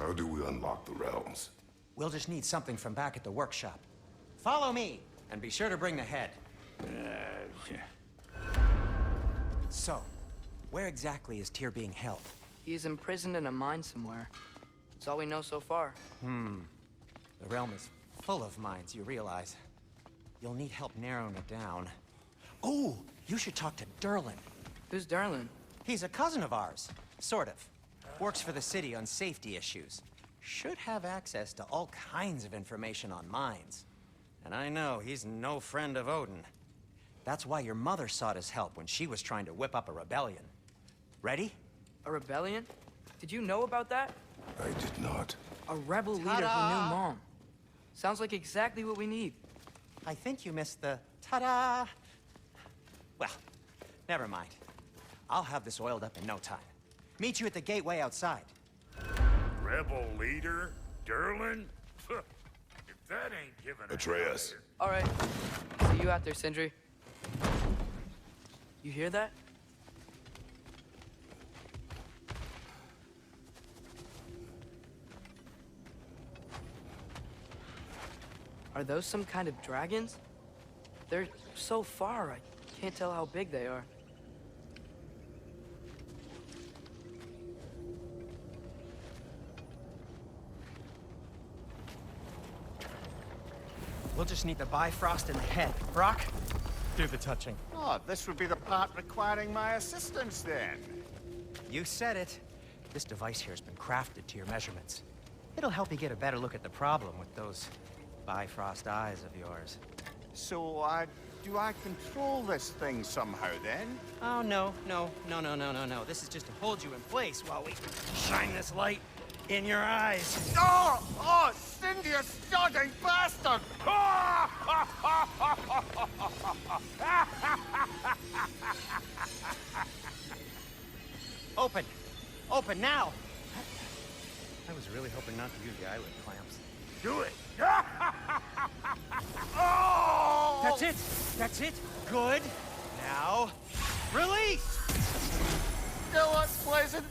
How do we unlock the realms? We'll just need something from back at the workshop. Follow me, and be sure to bring the head. So, where exactly is Tyr being held? He's imprisoned in a mine somewhere. That's all we know so far. The realm is full of mines, you realize. You'll need help narrowing it down. Oh, you should talk to Durlin. Who's Darlin? He's a cousin of ours, sort of. Works for the city on safety issues. Should have access to all kinds of information on mines. And I know he's no friend of Odin. That's why your mother sought his help when she was trying to whip up a rebellion. Ready? A rebellion? Did you know about that? I did not. A rebel leader who knew Mom. Sounds like exactly what we need. I think you missed the ta-da! Well, never mind. I'll have this oiled up in no time. Meet you at the gateway outside. Rebel leader? Durlin? If that ain't giving Atreus. All right. See you out there, Sindri. You hear that? Are those some kind of dragons? They're so far, I can't tell how big they are. We'll just need the Bifrost in the head. Brock, do the touching. Oh, this would be the part requiring my assistance then. You said it. This device here has been crafted to your measurements. It'll help you get a better look at the problem with those Bifrost eyes of yours. So, do I control this thing somehow then? Oh, no. This is just to hold you in place while we shine this light in your eyes. Oh! Oh, Cindy, you sodding bastard! Open! Open now! I was really hoping not to use the eyelid clamps. Do it! Oh! That's it! That's it! Good! Now, release! Still unpleasant.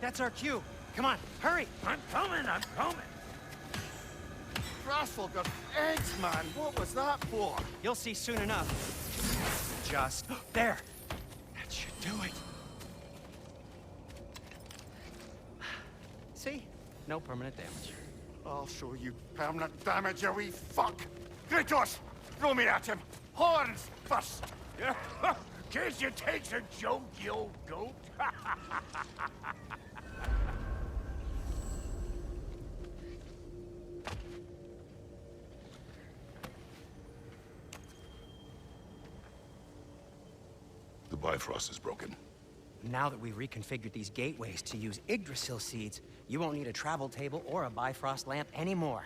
That's our cue. Come on, hurry! I'm coming! Russell got eggs, man. What was that for? You'll see soon enough. Just there. That should do it. See? No permanent damage. I'll show you permanent damage, you wee fuck! Kratos! Throw me at him! Horns first! Can't you take a joke, you old goat? The Bifrost is broken. Now that we've reconfigured these gateways to use Yggdrasil seeds, you won't need a travel table or a Bifrost lamp anymore.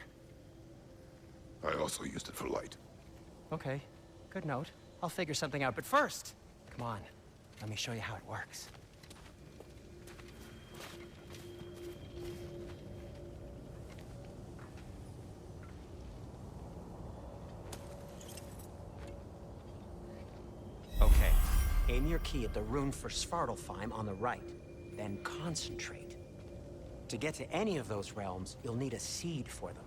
I also used it for light. Okay, good note. I'll figure something out, but first, come on, let me show you how it works. Okay, aim your key at the rune for Svartalfheim on the right, then concentrate. To get to any of those realms, you'll need a seed for them.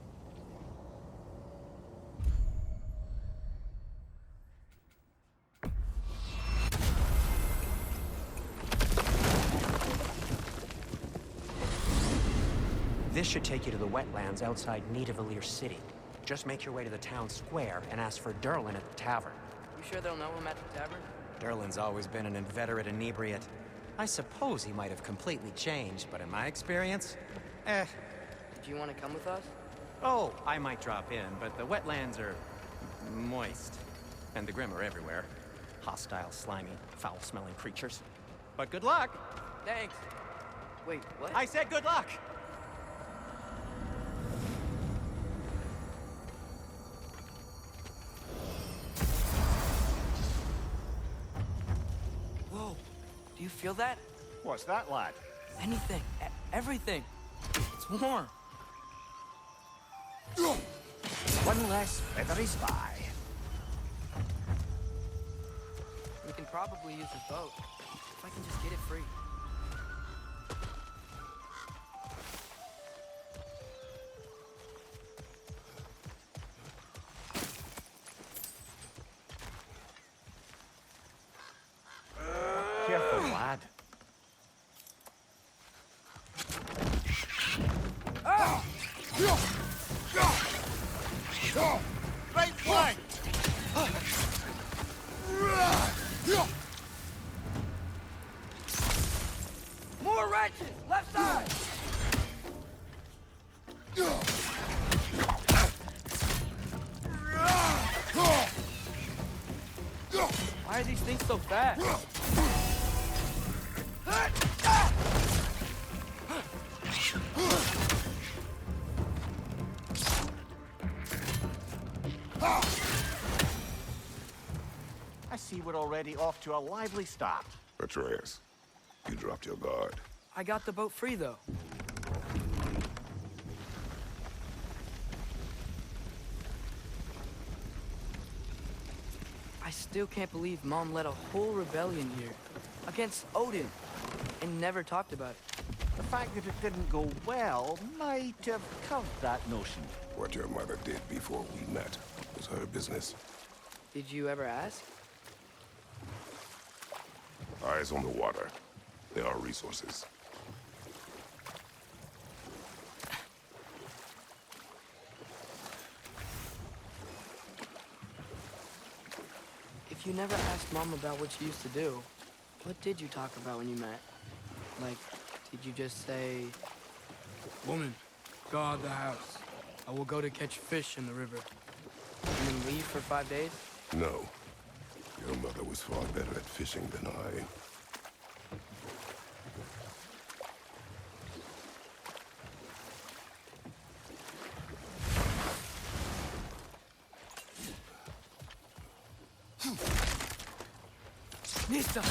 This should take you to the wetlands outside Nidavellir City. Just make your way to the town square and ask for Durlin at the tavern. You sure they'll know him at the tavern? Durlin's always been an inveterate inebriate. I suppose he might have completely changed, but in my experience, Do you want to come with us? Oh, I might drop in, but the wetlands are moist. And the Grim are everywhere. Hostile, slimy, foul-smelling creatures. But good luck! Thanks. Wait, what? I said good luck! Whoa. Do you feel that? What's that, lad? Anything. Everything. It's warm. One less feathery spy. We can probably use this boat. If I can just get it free. careful, lad. Right flank! More wrenches! Left side! Why are these things so fast? I see we're already off to a lively start. Atreus, you dropped your guard. I got the boat free, though. I still can't believe Mom led a whole rebellion here. Against Odin. And never talked about it. The fact that it didn't go well might have curved that notion. What your mother did before we met was her business. Did you ever ask? Eyes on the water. There are resources. If you never asked Mom about what she used to do, what did you talk about when you met? Like, did you just say... Woman, guard the house. I will go to catch fish in the river. And then leave for 5 days? No. Your mother was far better at fishing than I. Nista!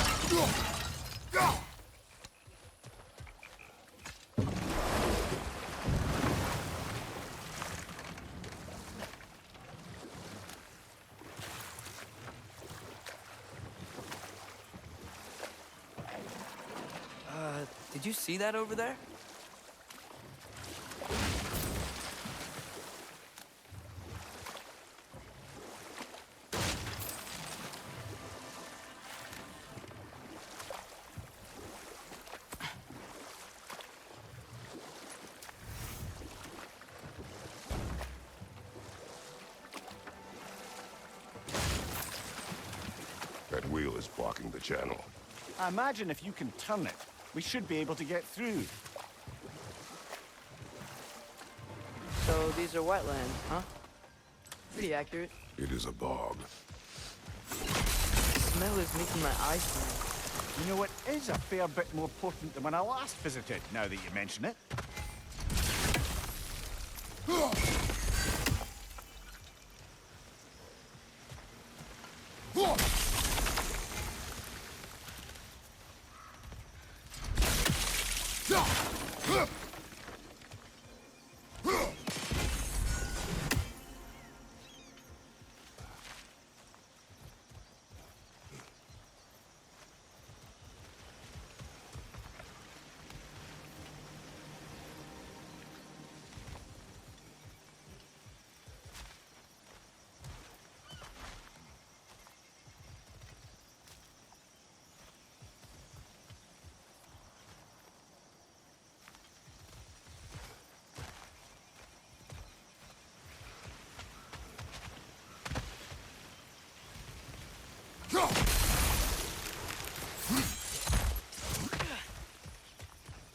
Did you see that over there? That wheel is blocking the channel. I imagine if you can turn it, we should be able to get through. So these are wetlands, huh? Pretty accurate. It is a bog. The smell is making my eyes burn. You know, it is a fair bit more potent than when I last visited, now that you mention it.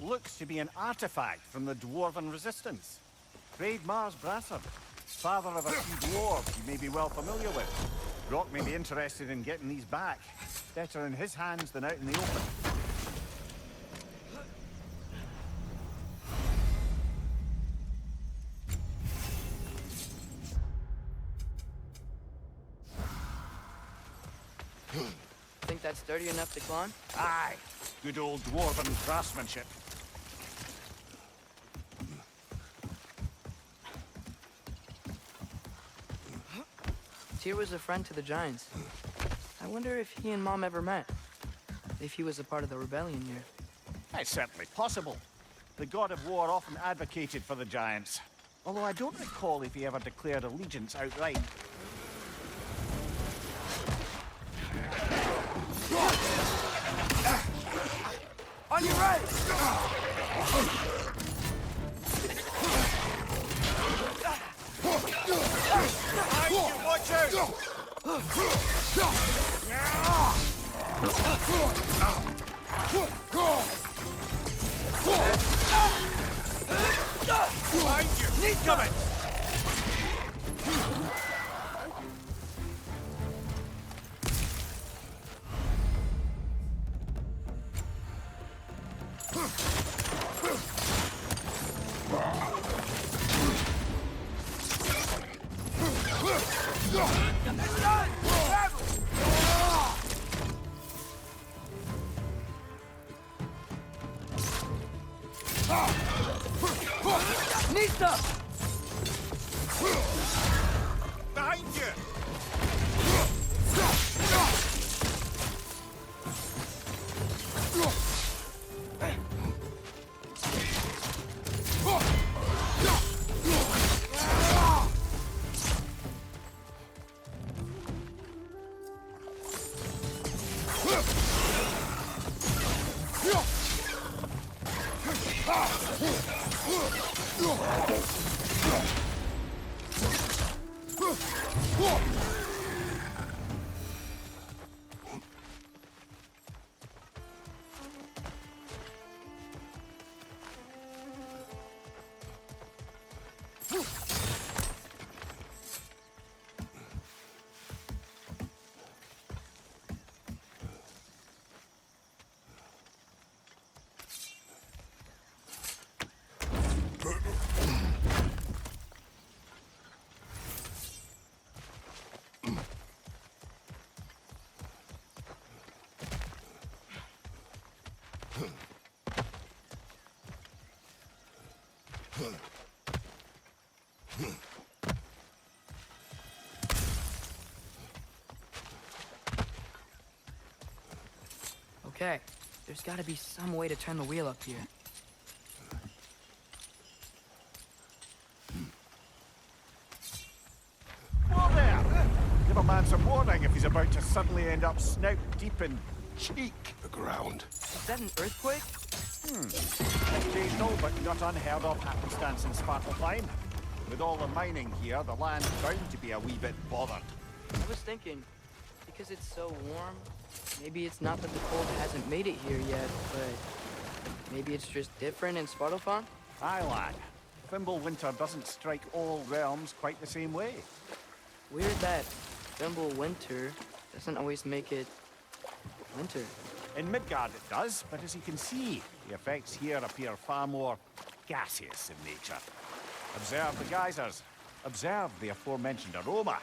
Looks to be an artifact from the Dwarven Resistance. Great Mars Brasser, father of a few dwarves you may be well familiar with. Rock may be interested in getting these back. Better in his hands than out in the open. Think that's sturdy enough to climb? Aye, good old Dwarven craftsmanship. Tyr was a friend to the Giants. I wonder if he and Mom ever met. If he was a part of the rebellion here. It's certainly possible. The god of war often advocated for the Giants. Although I don't recall if he ever declared allegiance outright. On your right! Watch out! Behind you! Need coming! Nista! Behind you! Okay, there's gotta be some way to turn the wheel up here. Whoa there! Give a man some warning if he's about to suddenly end up snout deep in cheek. The ground. Is that an earthquake? Occasional, but not unheard of happenstance in Svartalfheim. With all the mining here, the land's bound to be a wee bit bothered. I was thinking, because it's so warm, maybe it's not that the cold hasn't made it here yet, but maybe it's just different in Svartalfheim? Aye, lad. Thimble winter doesn't strike all realms quite the same way. Weird that Thimble winter doesn't always make it winter. In Midgard it does, but as you can see, the effects here appear far more gaseous in nature. Observe the geysers. Observe the aforementioned aroma.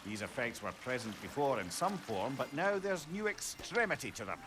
These effects were present before in some form, but now there's new extremity to them.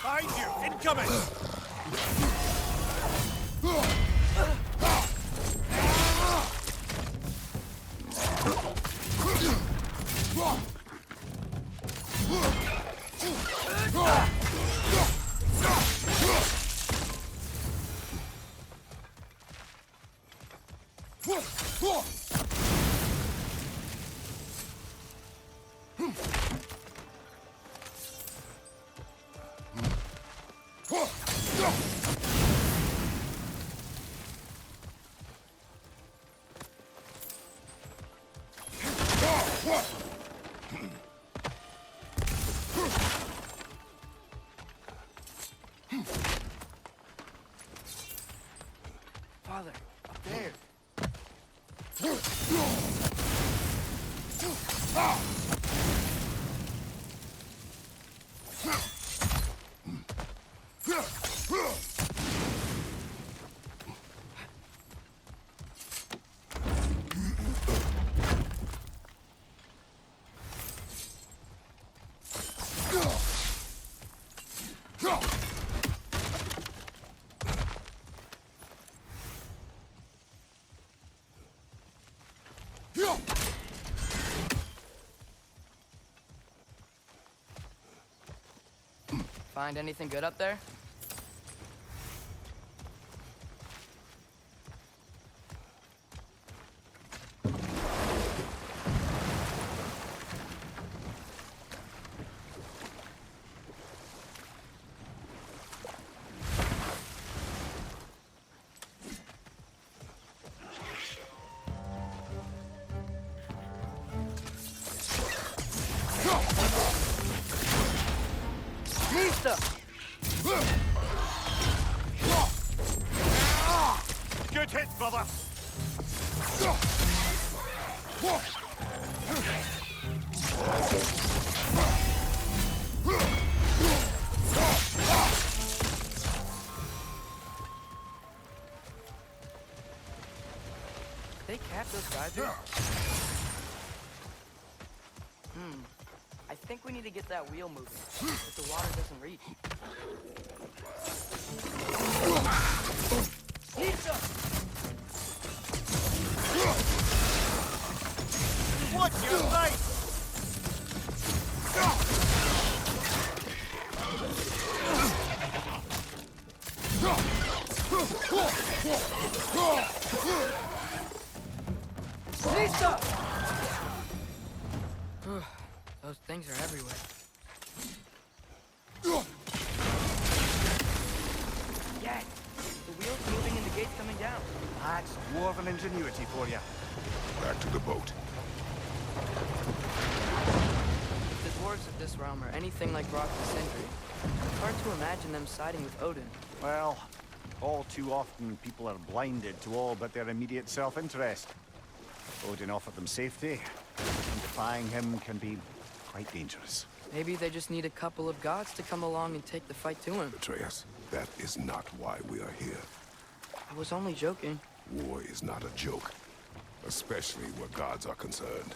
Behind you! Incoming! Father, up there. Find anything good up there? Good hit, brother. They cap those geysers? I think we need to get that wheel moving, if the water doesn't reach. What's your right? Those things are everywhere. Yeah, the wheel's moving and the gate's coming down. That's dwarven ingenuity for you. Back to the boat. If the dwarves of this realm are anything like Rock and Sindri, it's hard to imagine them siding with Odin. Well, all too often people are blinded to all but their immediate self-interest. Odin offered them safety, and defying him can be quite dangerous. Maybe they just need a couple of gods to come along and take the fight to him. Atreus, that is not why we are here. I was only joking. War is not a joke, especially where gods are concerned.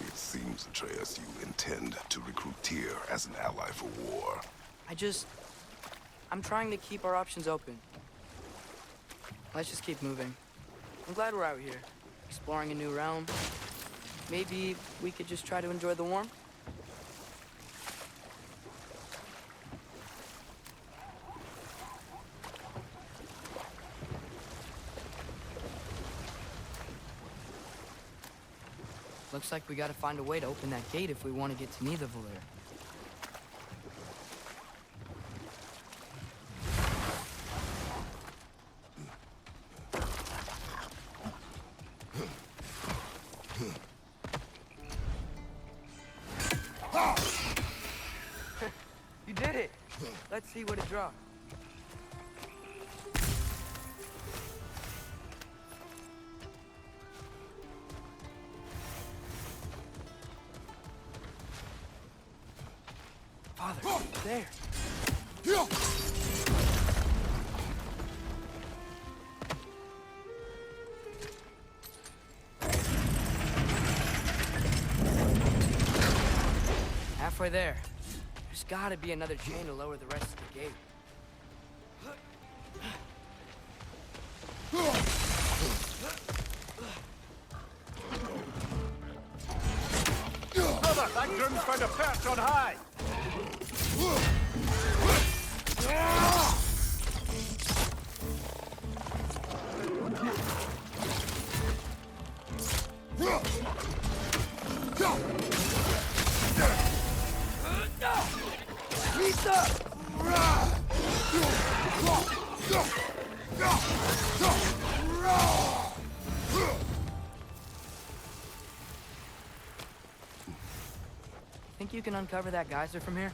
It seems, Atreus, you intend to recruit Tyr as an ally for war. I'm trying to keep our options open. Let's just keep moving. I'm glad we're out here, exploring a new realm. Maybe we could just try to enjoy the warmth? Looks like we gotta find a way to open that gate if we want to get to Nidavellir. You did it! Let's see what it dropped. Father, there! Halfway there. There's gotta be another chain to lower the rest of the gate. Brother, that groom's found a perch on high! Think you can uncover that geyser from here?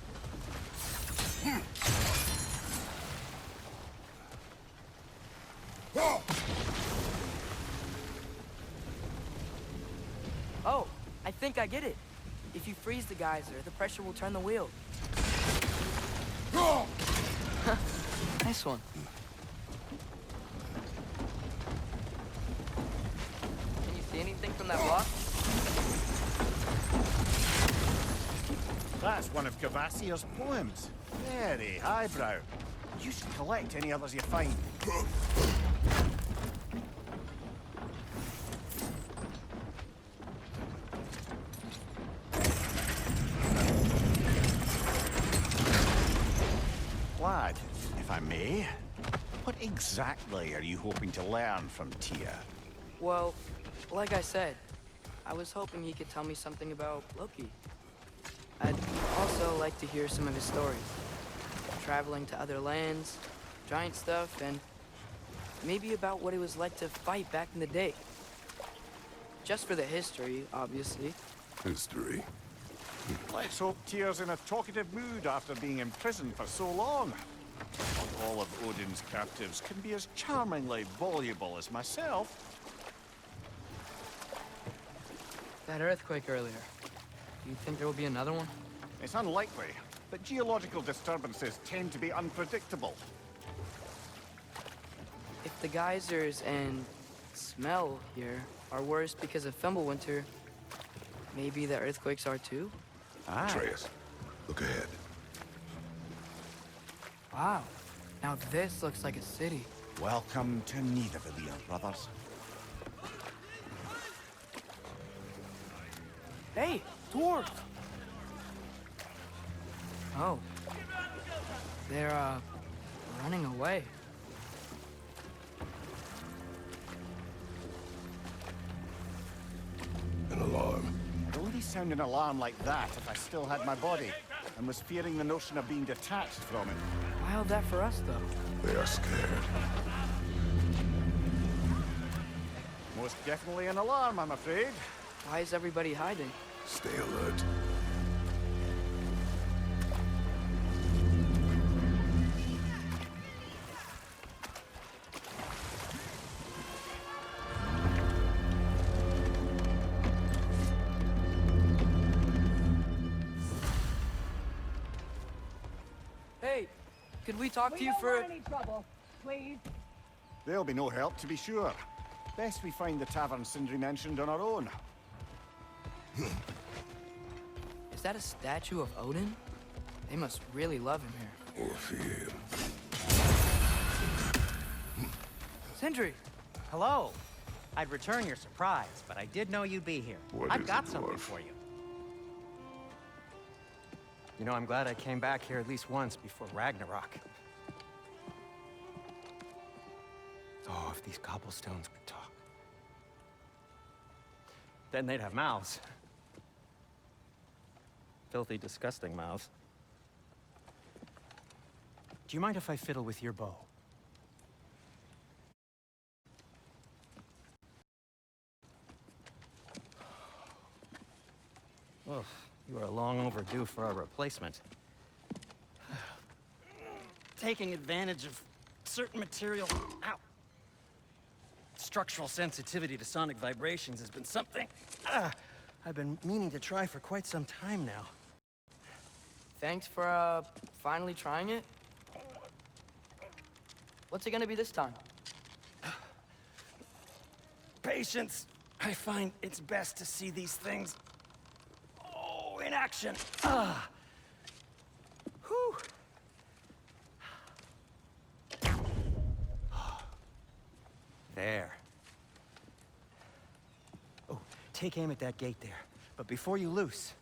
Oh, I think I get it. If you freeze the geyser, the pressure will turn the wheel. Nice one. on that block? That's one of Cavassier's poems. Very highbrow. You should collect any others you find. Lad, if I may, what exactly are you hoping to learn from Tyr? Well, like I said, I was hoping he could tell me something about Loki. I'd also like to hear some of his stories. Traveling to other lands, giant stuff, and maybe about what it was like to fight back in the day. Just for the history, obviously. History? Let's hope Tyr's in a talkative mood after being imprisoned for so long. Not all of Odin's captives can be as charmingly voluble as myself. That earthquake earlier. Do you think there will be another one? It's unlikely, but geological disturbances tend to be unpredictable. If the geysers and smell here are worse because of Fimbulwinter, maybe the earthquakes are too? Atreus, look ahead. Wow. Now this looks like a city. Welcome to Nidavellir, brothers. Hey, dwarves! Oh. They're, running away. An alarm. It wouldn't sound an alarm like that if I still had my body, and was fearing the notion of being detached from it. Wild that for us, though. They are scared. Most definitely an alarm, I'm afraid. Why is everybody hiding? Stay alert. Hey, could we talk to you for... any trouble, please. There'll be no help, to be sure. Best we find the tavern Sindri mentioned on our own. Is that a statue of Odin? They must really love him here. Or fear. Sindri! Hello. I'd return your surprise, but I did know you'd be here. What I've is got it, something dwarf? for you. You know, I'm glad I came back here at least once before Ragnarok. Oh, if these cobblestones could talk. Then they'd have mouths. Filthy, disgusting mouths. Do you mind if I fiddle with your bow? Oh, you are long overdue for a replacement. Taking advantage of certain material... Ow! Structural sensitivity to sonic vibrations has been something I've been meaning to try for quite some time now. Thanks for, finally trying it. What's it gonna be this time? Patience. I find it's best to see these things, in action. Whew. There. Oh, take aim at that gate there. But before you loose,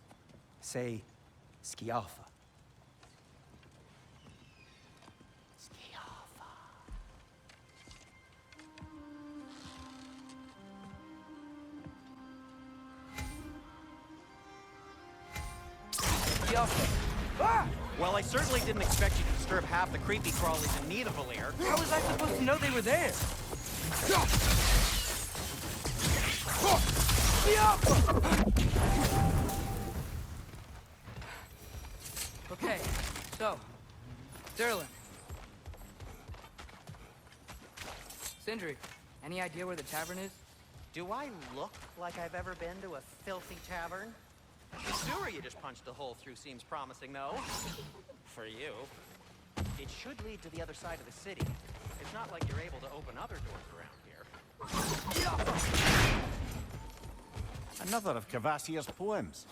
say, Skialfa. Skialfa. Yo. Ah! Well, I certainly didn't expect you to disturb half the creepy crawlies in Nidavellir. How was I supposed to know they were there? Okay, so, Sterling. Sindri, any idea where the tavern is? Do I look like I've ever been to a filthy tavern? The sewer you just punched a hole through seems promising, though. For you. It should lead to the other side of the city. It's not like you're able to open other doors around here. Another of Kvasir's poems.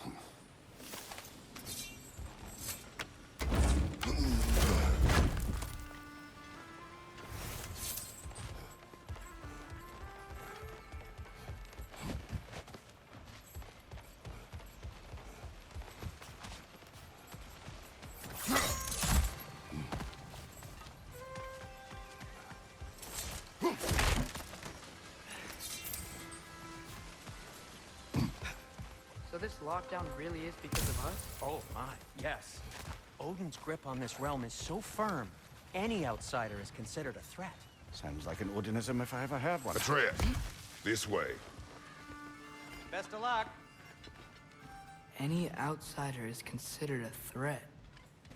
So this lockdown really is because of us? Oh my, yes. Odin's grip on this realm is so firm, any outsider is considered a threat. Sounds like an Odinism if I ever heard one. Atreus, this way. Best of luck. Any outsider is considered a threat.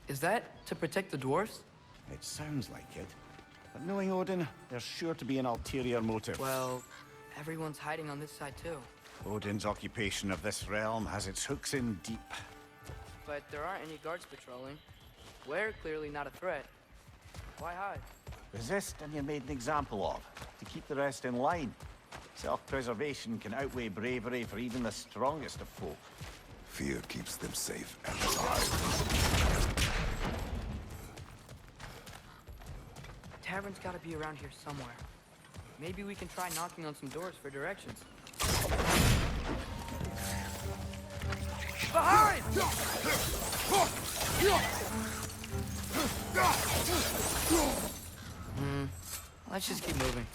Is that to protect the dwarves? It sounds like it. But knowing Odin, there's sure to be an ulterior motive. Well, everyone's hiding on this side too. Odin's occupation of this realm has its hooks in deep. But there aren't any guards patrolling. We're clearly not a threat. Why hide? Resist and you're made an example of, to keep the rest in line. Self-preservation can outweigh bravery for even the strongest of folk. Fear keeps them safe and alive. Tavern's gotta be around here somewhere. Maybe we can try knocking on some doors for directions. Behind! Let's just keep moving.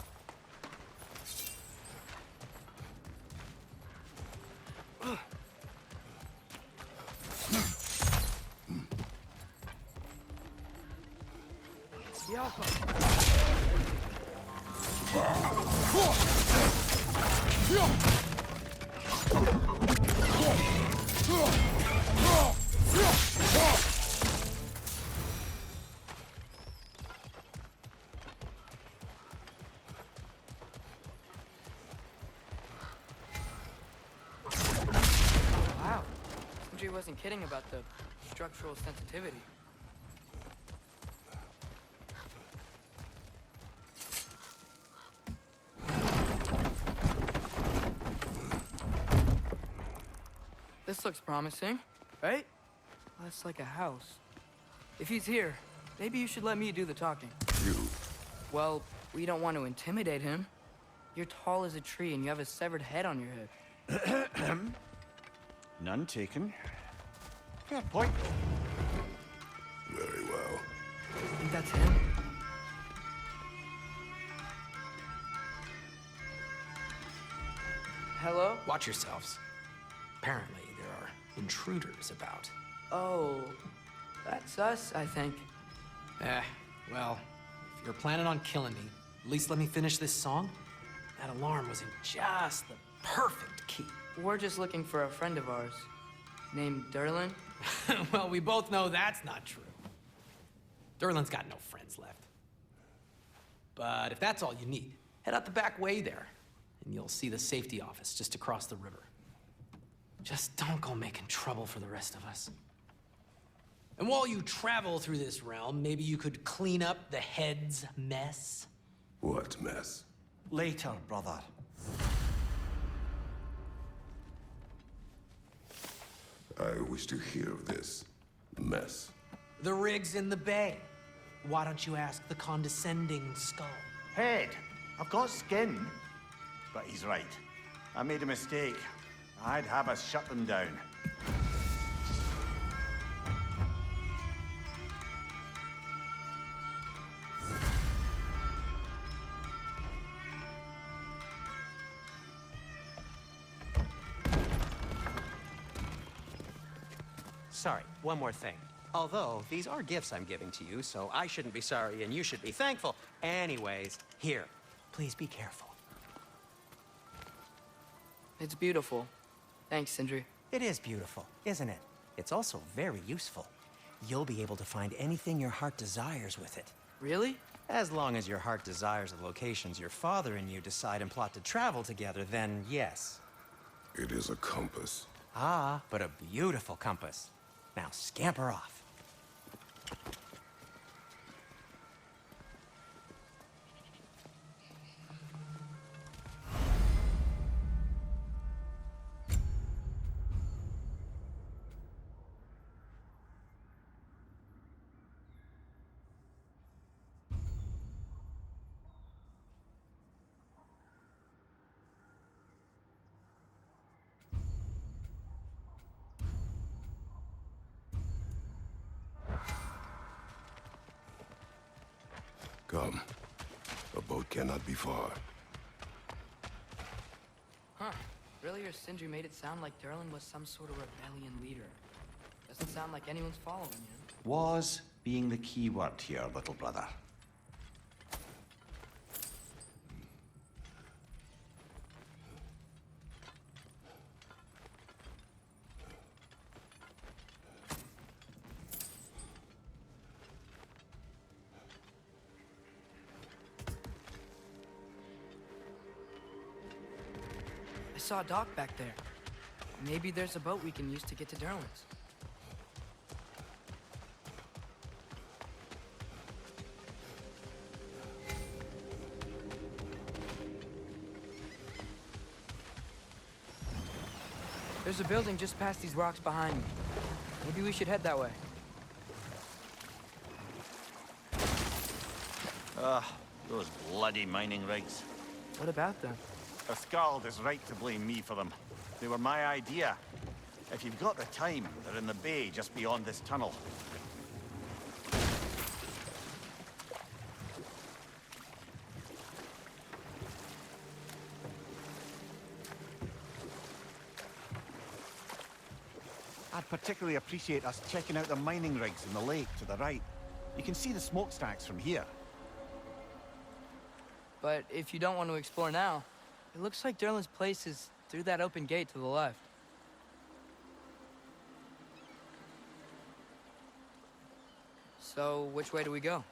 Wow. Sindri wasn't kidding about the structural sensitivity. This looks promising, right? That's like a house. If he's here, maybe you should let me do the talking. You, Well, we don't want to intimidate him. You're tall as a tree and you have a severed head on your head. None taken. Fair point. very well. I think that's him. Hello? Watch yourselves. Apparently, there are intruders about. Oh, that's us, I think. Well, if you're planning on killing me, at least let me finish this song. That alarm was in just the perfect key. We're just looking for a friend of ours named Derlin. Well, we both know that's not true. Derlin's got no friends left. But if that's all you need, head out the back way there, and you'll see the safety office just across the river. Just don't go making trouble for the rest of us. And while you travel through this realm, maybe you could clean up the head's mess. What mess? Later, brother. I wish to hear of this mess. The rig's in the bay. Why don't you ask the condescending skull? Head, I've got skin. But he's right. I made a mistake. I'd have us shut them down. Sorry, one more thing. Although, these are gifts I'm giving to you, so I shouldn't be sorry and you should be thankful. Anyways, here, please be careful. It's beautiful. Thanks, Sindri. It is beautiful, isn't it? It's also very useful. You'll be able to find anything your heart desires with it. Really? As long as your heart desires the locations your father and you decide and plot to travel together, then yes. It is a compass. Ah, but a beautiful compass. Now scamper off. Come. A boat cannot be far. Huh. Earlier, Sindri made it sound like Durlin was some sort of rebellion leader. Doesn't sound like anyone's following you. Was being the key word here, little brother. I saw a dock back there. Maybe there's a boat we can use to get to Durlin's. There's a building just past these rocks behind me. Maybe we should head that way. Those bloody mining rigs. What about them? Skald is right to blame me for them. They were my idea. If you've got the time, they're in the bay just beyond this tunnel. I'd particularly appreciate us checking out the mining rigs in the lake to the right. You can see the smokestacks from here. But if you don't want to explore now, it looks like Durlin's place is through that open gate to the left. So, which way do we go?